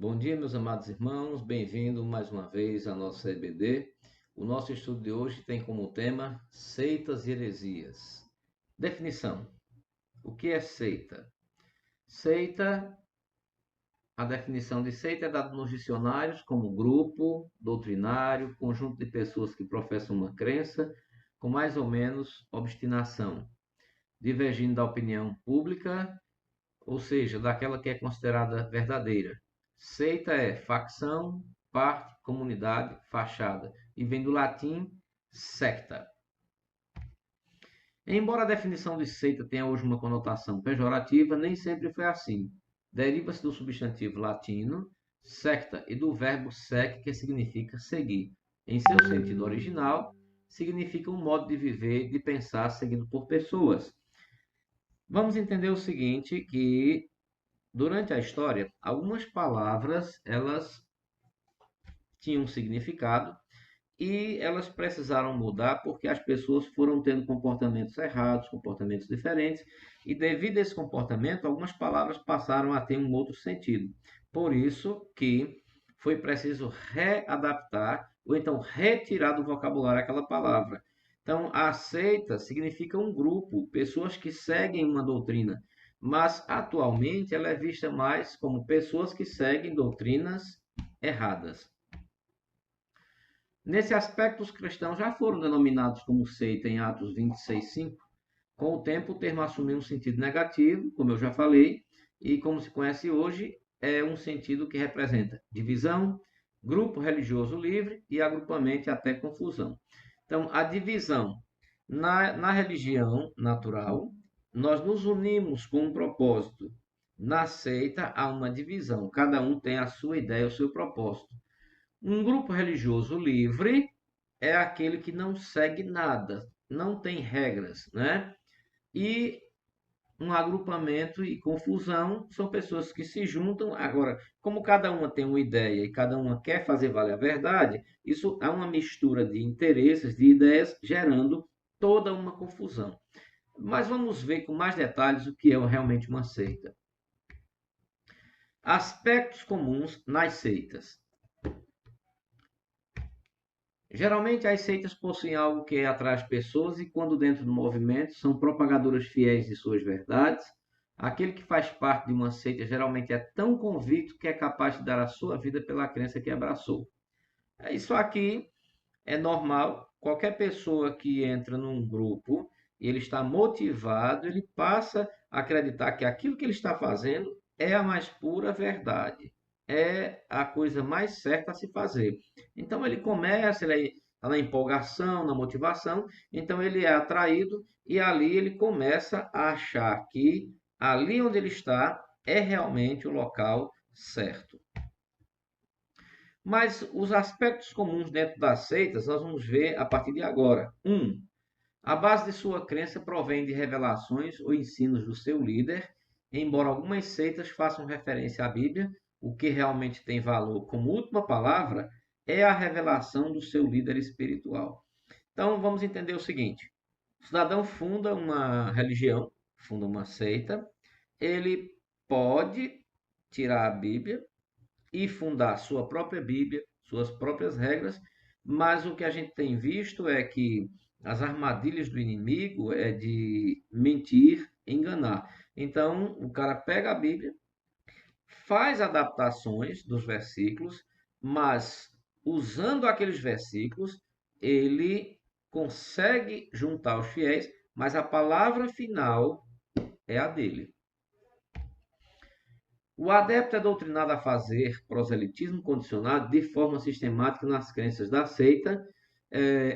Bom dia, meus amados irmãos, bem-vindo mais uma vez à nossa EBD. O nosso estudo de hoje tem como tema seitas e heresias. Definição: o que é seita? Seita, a definição de seita é dada nos dicionários como grupo doutrinário, conjunto de pessoas que professam uma crença com mais ou menos obstinação, divergindo da opinião pública, ou seja, daquela que é considerada verdadeira. Seita é facção, parte, comunidade, fachada, e vem do latim secta. Embora a definição de seita tenha hoje uma conotação pejorativa, nem sempre foi assim. Deriva-se do substantivo latino secta e do verbo sec, que significa seguir. Em seu sentido original, significa um modo de viver, de pensar seguido por pessoas. Vamos entender o seguinte, que durante a história, algumas palavras elas tinham um significado e elas precisaram mudar porque as pessoas foram tendo comportamentos errados, comportamentos diferentes, e devido a esse comportamento, algumas palavras passaram a ter um outro sentido. Por isso que foi preciso readaptar ou então retirar do vocabulário aquela palavra. Então, a seita significa um grupo, pessoas que seguem uma doutrina, mas atualmente ela é vista mais como pessoas que seguem doutrinas erradas. Nesse aspecto, os cristãos já foram denominados como seita em Atos 26:5. Com o tempo, o termo assumiu um sentido negativo, como eu já falei, e como se conhece hoje, é um sentido que representa divisão, grupo religioso livre e agrupamento e até confusão. Então, a divisão na religião natural, nós nos unimos com um propósito. Na seita, há uma divisão, cada um tem a sua ideia, o seu propósito. Um grupo religioso livre é aquele que não segue nada, não tem regras, né? E um agrupamento e confusão são pessoas que se juntam. Agora, como cada uma tem uma ideia e cada uma quer fazer valer a verdade, isso é uma mistura de interesses, de ideias, gerando toda uma confusão. Mas vamos ver com mais detalhes o que é realmente uma seita. Aspectos comuns nas seitas. Geralmente as seitas possuem algo que atrai as pessoas e, quando dentro do movimento, são propagadoras fiéis de suas verdades. Aquele que faz parte de uma seita geralmente é tão convicto que é capaz de dar a sua vida pela crença que abraçou. Isso aqui é normal. Qualquer pessoa que entra num grupo e ele está motivado, ele passa a acreditar que aquilo que ele está fazendo é a mais pura verdade, é a coisa mais certa a se fazer. Então ele começa, ele está na empolgação, na motivação, então ele é atraído e ali ele começa a achar que ali onde ele está é realmente o local certo. Mas os aspectos comuns dentro das seitas nós vamos ver a partir de agora. A base de sua crença provém de revelações ou ensinos do seu líder, embora algumas seitas façam referência à Bíblia, o que realmente tem valor como última palavra é a revelação do seu líder espiritual. Então vamos entender o seguinte: o cidadão funda uma religião, funda uma seita, ele pode tirar a Bíblia e fundar sua própria Bíblia, suas próprias regras, mas o que a gente tem visto é que as armadilhas do inimigo é de mentir, enganar. Então, o cara pega a Bíblia, faz adaptações dos versículos, mas usando aqueles versículos, ele consegue juntar os fiéis, mas a palavra final é a dele. O adepto é doutrinado a fazer proselitismo condicionado de forma sistemática nas crenças da seita,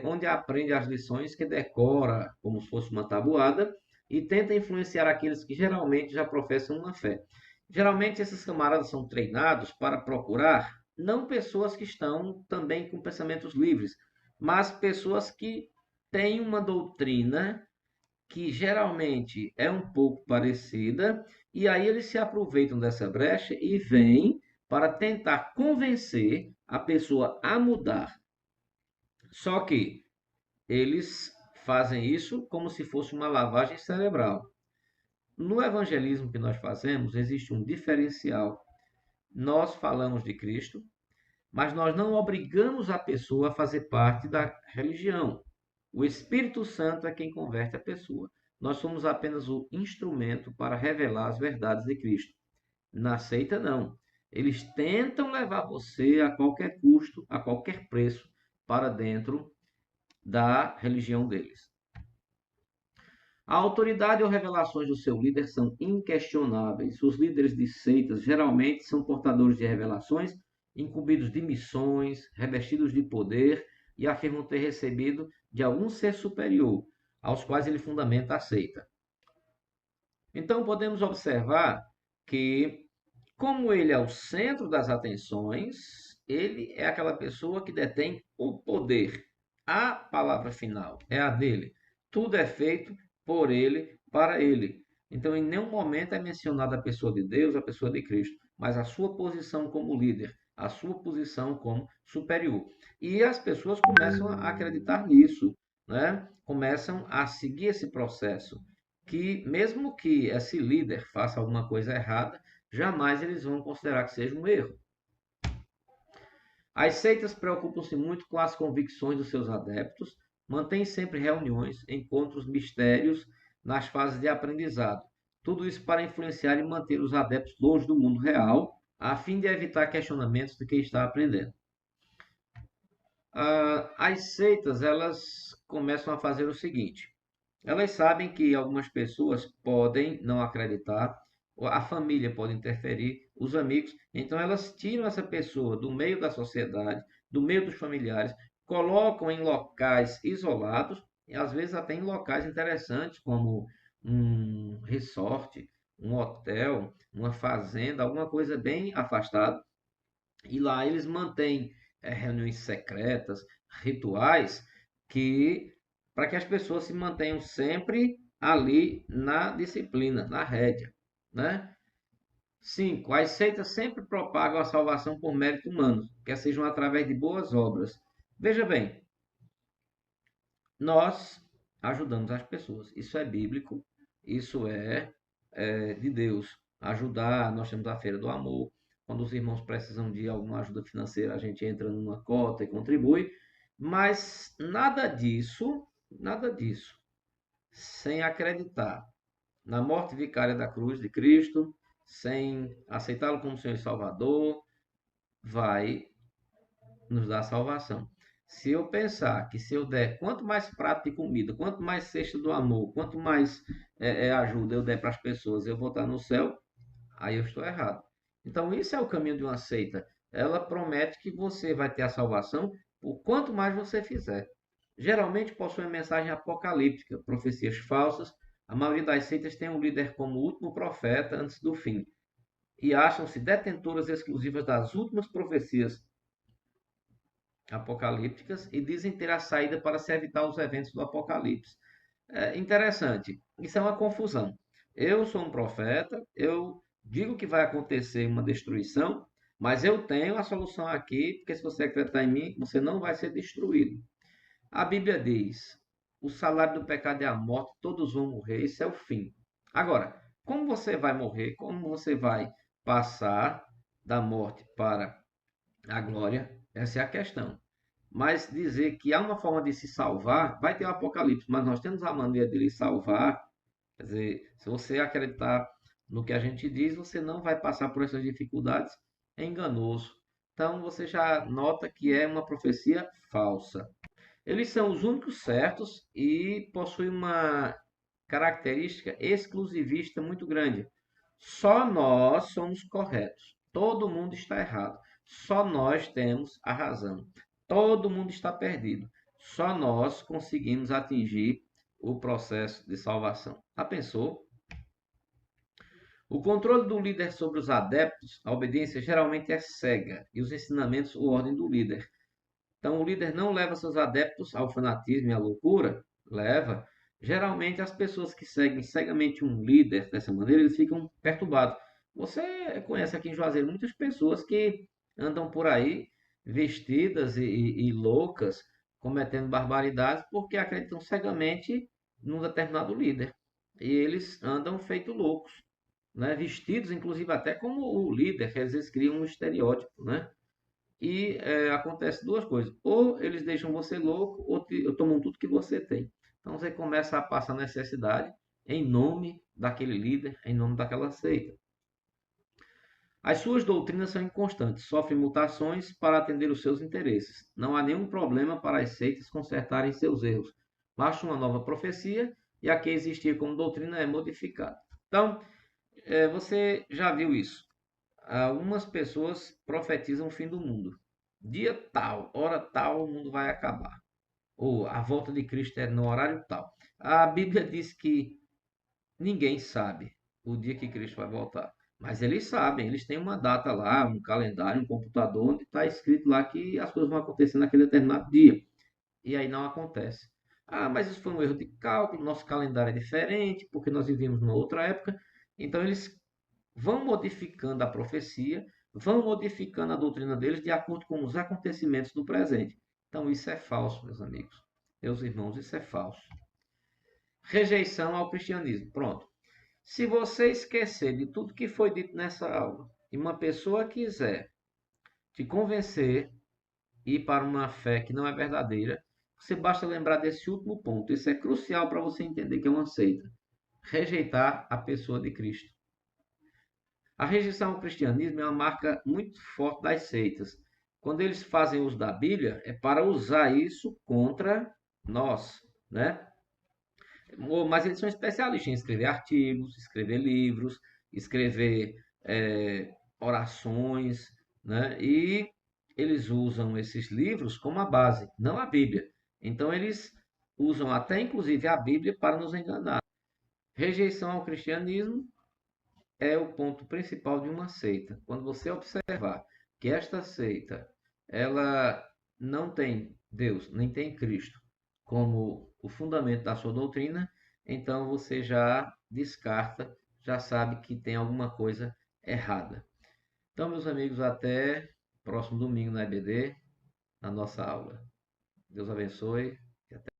onde aprende as lições que decora como se fosse uma tabuada e tenta influenciar aqueles que geralmente já professam uma fé. Geralmente esses camaradas são treinados para procurar não pessoas que estão também com pensamentos livres, mas pessoas que têm uma doutrina que geralmente é um pouco parecida, e aí eles se aproveitam dessa brecha e vêm para tentar convencer a pessoa a mudar. Só que eles fazem isso como se fosse uma lavagem cerebral. No evangelismo que nós fazemos, existe um diferencial. nós falamos de Cristo, mas nós não obrigamos a pessoa a fazer parte da religião. O Espírito Santo é quem converte a pessoa. Nós somos apenas o instrumento para revelar as verdades de Cristo. Na seita, não. Eles tentam levar você a qualquer custo, a qualquer preço, para dentro da religião deles. A autoridade ou revelações do seu líder são inquestionáveis. Os líderes de seitas geralmente são portadores de revelações, incumbidos de missões, revestidos de poder e afirmam ter recebido de algum ser superior, aos quais ele fundamenta a seita. Então podemos observar que, como ele é o centro das atenções, ele é aquela pessoa que detém o poder. A palavra final é a dele. Tudo é feito por ele, para ele. Então, em nenhum momento é mencionada a pessoa de Deus, a pessoa de Cristo, mas a sua posição como líder, a sua posição como superior. E as pessoas começam a acreditar nisso, né? Começam a seguir esse processo, que mesmo que esse líder faça alguma coisa errada, jamais eles vão considerar que seja um erro. As seitas preocupam-se muito com as convicções dos seus adeptos, mantêm sempre reuniões, encontros, mistérios nas fases de aprendizado. Tudo isso para influenciar e manter os adeptos longe do mundo real, a fim de evitar questionamentos de quem está aprendendo. As seitas, elas começam a fazer o seguinte: elas sabem que algumas pessoas podem não acreditar, a família pode interferir, os amigos. Então elas tiram essa pessoa do meio da sociedade, do meio dos familiares, colocam em locais isolados e às vezes até em locais interessantes, como um resort, um hotel, uma fazenda, alguma coisa bem afastada. E lá eles mantêm reuniões secretas, rituais, que para que as pessoas se mantenham sempre ali na disciplina, na rédea, né? 5. As seitas sempre propagam a salvação por mérito humano, quer sejam através de boas obras. Veja bem, nós ajudamos as pessoas. Isso é bíblico, isso é de Deus. Ajudar, nós temos a Feira do Amor. Quando os irmãos precisam de alguma ajuda financeira, a gente entra numa cota e contribui. Mas nada disso, sem acreditar na morte vicária da cruz de Cristo, sem aceitá-lo como Senhor e Salvador, vai nos dar salvação. Se eu pensar que se eu der quanto mais prato de comida, quanto mais cesta do amor, quanto mais ajuda eu der para as pessoas, eu vou estar no céu, aí eu estou errado. Então, isso é o caminho de uma seita. Ela promete que você vai ter a salvação por quanto mais você fizer. Geralmente possui mensagem apocalíptica, profecias falsas. A maioria das seitas tem um líder como último profeta antes do fim e acham-se detentoras exclusivas das últimas profecias apocalípticas e dizem ter a saída para se evitar os eventos do Apocalipse. É interessante, isso é uma confusão. Eu sou um profeta, eu digo que vai acontecer uma destruição, mas eu tenho a solução aqui, porque se você acreditar em mim, você não vai ser destruído. A Bíblia diz: o salário do pecado é a morte, todos vão morrer, isso é o fim. Agora, como você vai morrer? Como você vai passar da morte para a glória? Essa é a questão. Mas dizer que há uma forma de se salvar, vai ter o Apocalipse, mas nós temos a maneira de lhe salvar. Quer dizer, se você acreditar no que a gente diz, você não vai passar por essas dificuldades. É enganoso. Então você já nota que é uma profecia falsa. Eles são os únicos certos e possuem uma característica exclusivista muito grande. Só nós somos corretos. Todo mundo está errado. Só nós temos a razão. Todo mundo está perdido. Só nós conseguimos atingir o processo de salvação. Já pensou? O controle do líder sobre os adeptos, a obediência geralmente é cega e os ensinamentos, o ordem do líder. Então, o líder não leva seus adeptos ao fanatismo e à loucura? Leva. Geralmente, as pessoas que seguem cegamente um líder dessa maneira, eles ficam perturbados. Você conhece aqui em Juazeiro muitas pessoas que andam por aí vestidas e loucas, cometendo barbaridades, porque acreditam cegamente num determinado líder. E eles andam feito loucos. né? Vestidos, inclusive, até como o líder, que às vezes criam um estereótipo, né? E acontece duas coisas: ou eles deixam você louco, ou tomam tudo que você tem. Então você começa a passar necessidade em nome daquele líder, em nome daquela seita. As suas doutrinas são inconstantes, sofrem mutações para atender os seus interesses. Não há nenhum problema para as seitas consertarem seus erros. Basta uma nova profecia e a que existia como doutrina é modificada. Então, você já viu isso. Algumas pessoas profetizam o fim do mundo. Dia tal, hora tal, o mundo vai acabar. Ou a volta de Cristo é no horário tal. A Bíblia diz que ninguém sabe o dia que Cristo vai voltar. Mas eles sabem, eles têm uma data lá, um calendário, um computador, onde está escrito lá que as coisas vão acontecer naquele determinado dia. E aí não acontece. Ah, mas isso foi um erro de cálculo, nosso calendário é diferente, porque nós vivíamos numa outra época. Então eles vão modificando a profecia, vão modificando a doutrina deles de acordo com os acontecimentos do presente. Então isso é falso, meus amigos. Meus irmãos, isso é falso. Rejeição ao cristianismo. Pronto. Se você esquecer de tudo que foi dito nessa aula e uma pessoa quiser te convencer a ir para uma fé que não é verdadeira, você basta lembrar desse último ponto. Isso é crucial para você entender que é uma seita. Rejeitar a pessoa de Cristo. A rejeição ao cristianismo é uma marca muito forte das seitas. Quando eles fazem uso da Bíblia, é para usar isso contra nós, né? Mas eles são especialistas em escrever artigos, escrever livros, escrever orações, né? E eles usam esses livros como a base, não a Bíblia. Então eles usam até inclusive a Bíblia para nos enganar. Rejeição ao cristianismo é o ponto principal de uma seita. Quando você observar que esta seita ela não tem Deus, nem tem Cristo como o fundamento da sua doutrina, então você já descarta, já sabe que tem alguma coisa errada. Então, meus amigos, até próximo domingo na EBD, na nossa aula. Deus abençoe.